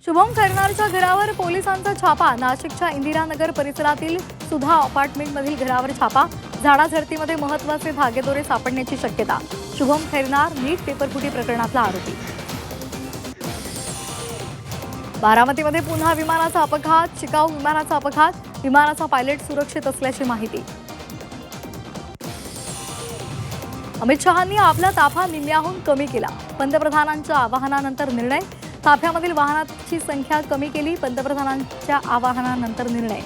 शुभम खैरनारच्या घरावर पोलिसांचा छापा। नाशिकच्या इंदिरानगर परिसरातील सुधा अपार्टमेंटमधील घरावर छापा। झाडाझडतीमध्ये महत्त्वाचे धागेदोरे सापडण्याची शक्यता। शुभम खैरनार नीट पेपरफुटी प्रकरणातला आरोपी। बारामतीमध्ये पुन्हा विमानाचा अपघात। शिकाऊ विमानाचा अपघात। विमानाचा पायलट सुरक्षित असल्याची माहिती। अमित शहांनी आपला ताफा निम्म्याहून कमी केला। पंतप्रधानांच्या आवाहनानंतर निर्णय। ताफ्यामधील वाहनांची संख्या कमी केली। पंतप्रधानांच्या आवाहनानंतर निर्णय।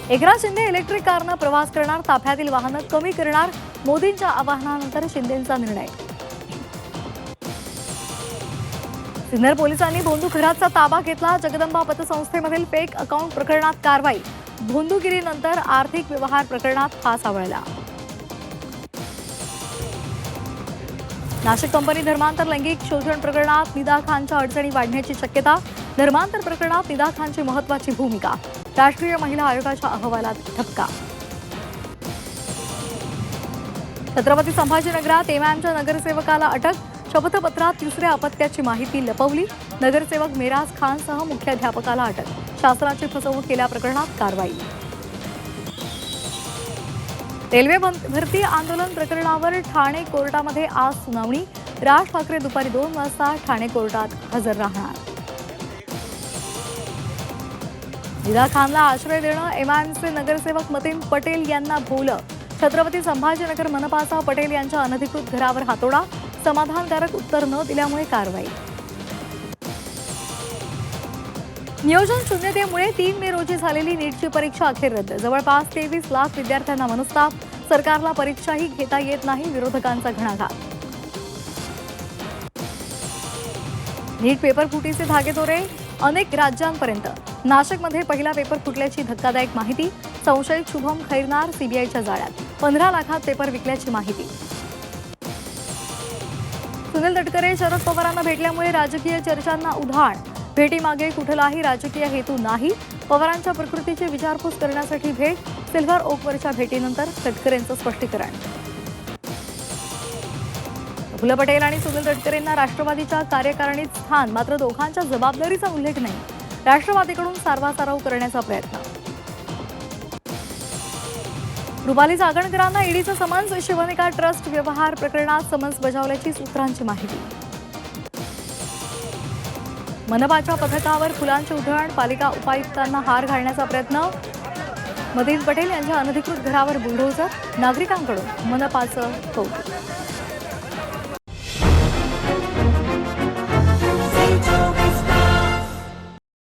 एकनाथ शिंदे इलेक्ट्रिक कारने प्रवास करणार। ताफ्यातील वाहनं कमी करणार। मोदींच्या आवाहनानंतर शिंदेंचा निर्णय। सिन्नर पोलिसांनी भोंदू घराचा ताबा घेतला। जगदंबा पतसंस्थेमधील फेक अकाउंट प्रकरणात कारवाई। भोंदूगिरीनंतर आर्थिक व्यवहार प्रकरणात फास आवळला। नाशिक कंपनी धर्मांतर लैंगिक शोषण प्रकरणात निदा खानच्या अडचणी वाढण्याची शक्यता। धर्मांतर प्रकरणात निदा खानची महत्त्वाची भूमिका। राष्ट्रीय महिला आयोगाच्या अहवालात ठपका। छत्रपती संभाजीनगरात एमआयएमच्या नगरसेवकाला अटक। शपथपत्रात तिसऱ्या अपत्याची माहिती लपवली। नगरसेवक मेराज खानसह मुख्याध्यापकाला अटक। शासनाची फसवणूक केल्याप्रकरणात कारवाई। रेल्वे भरती आंदोलन प्रकरणावर ठाणे कोर्टामध्ये आज सुनावणी। राज ठाकरे दुपारी 2 वाजता ठाणे कोर्टात हजर राहणार। निदा खानला आश्रय देणं एमआयएमचे नगरसेवक मतीन पटेल यांना भोवलं। छत्रपती संभाजीनगर मनपाचा पटेल यांच्या अनधिकृत घरावर हातोडा। समाधानकारक उत्तर न दिल्यामुळे कारवाई। नियोजन शून्यतेमुळे 3 मे रोजी झालेली नीटची परीक्षा अखेर रद्द। जवळपास 23 लाख विद्यार्थ्यांना मनस्ताप। सरकारला परीक्षाही घेता येत नाही। विरोधकांचा घणाघात। नीट पेपर फुटीचे धागेदोरे अनेक राज्यांपर्यंत। नाशिकमध्ये पहिला पेपर फुटल्याची धक्कादायक माहिती। संशयित शुभम खैरनार सीबीआयच्या जाळ्यात। 15 लाखात पेपर विकल्याची माहिती। सुनील तटकरे शरद पवारांना भेटल्यामुळे राजकीय चर्चांना उधाण। भेटीमागे कुठलाही राजकीय हेतू नाही। पवारांच्या प्रकृतीची विचारपूस करण्यासाठी भेट। सिल्व्हर ओकवरच्या भेटीनंतर तटकरेंचं स्पष्टीकरण। प्रफुल्ल पटेल आणि सुनील तटकरेंना राष्ट्रवादीच्या कार्यकारिणीत स्थान, मात्र दोघांच्या जबाबदारीचा उल्लेख नाही। राष्ट्रवादीकडून सारवासारव करण्याचा प्रयत्न। रुपाली चाकणकरांना ईडीचं समन्स। शिवनिका ट्रस्ट व्यवहार प्रकरणात समन्स बजावल्याची सूत्रांची माहिती। मनपाच्या पथकावर फुलांची उधळण। पालिका उपायुक्तांना हार घालण्याचा प्रयत्न। मतीन पटेल यांच्या अनधिकृत घरावर बुलडोझर। नागरिकांकडून मनपाचं कौतुक।